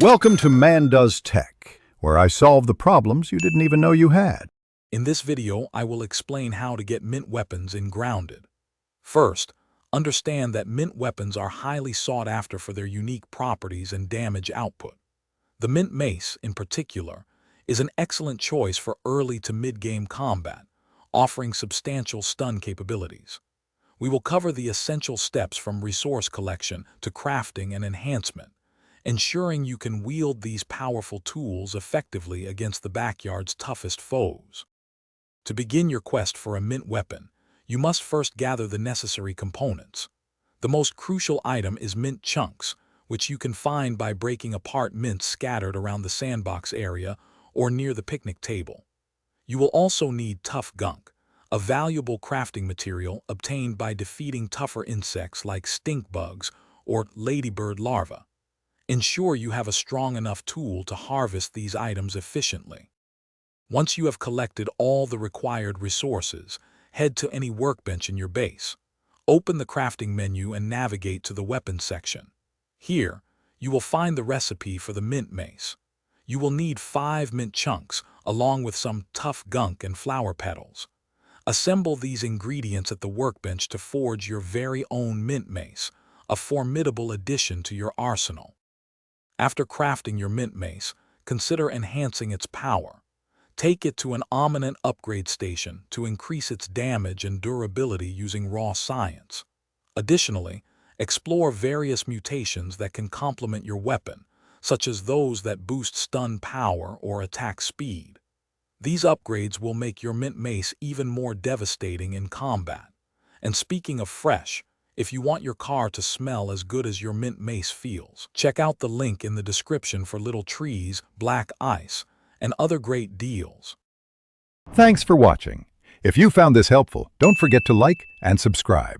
Welcome to Man Does Tech, where I solve the problems you didn't even know you had. In this video, I will explain how to get mint weapons in Grounded. First, understand that mint weapons are highly sought after for their unique properties and damage output. The mint mace, in particular, is an excellent choice for early to mid-game combat, offering substantial stun capabilities. We will cover the essential steps from resource collection to crafting and enhancement, ensuring you can wield these powerful tools effectively against the backyard's toughest foes. To begin your quest for a mint weapon, you must first gather the necessary components. The most crucial item is mint chunks, which you can find by breaking apart mints scattered around the sandbox area or near the picnic table. You will also need tough gunk, a valuable crafting material obtained by defeating tougher insects like stink bugs or ladybird larvae. Ensure you have a strong enough tool to harvest these items efficiently. Once you have collected all the required resources, head to any workbench in your base. Open the crafting menu and navigate to the weapons section. Here, you will find the recipe for the mint mace. You will need 5 mint chunks, along with some tough gunk and flower petals. Assemble these ingredients at the workbench to forge your very own mint mace, a formidable addition to your arsenal. After crafting your mint mace, consider enhancing its power. Take it to an eminent upgrade station to increase its damage and durability using raw science. Additionally, explore various mutations that can complement your weapon, such as those that boost stun power or attack speed. These upgrades will make your mint mace even more devastating in combat. And speaking of fresh, if you want your car to smell as good as your mint mace feels, check out the link in the description for little trees, black ice, and other great deals. Thanks for watching. If you found this helpful, don't forget to like and subscribe.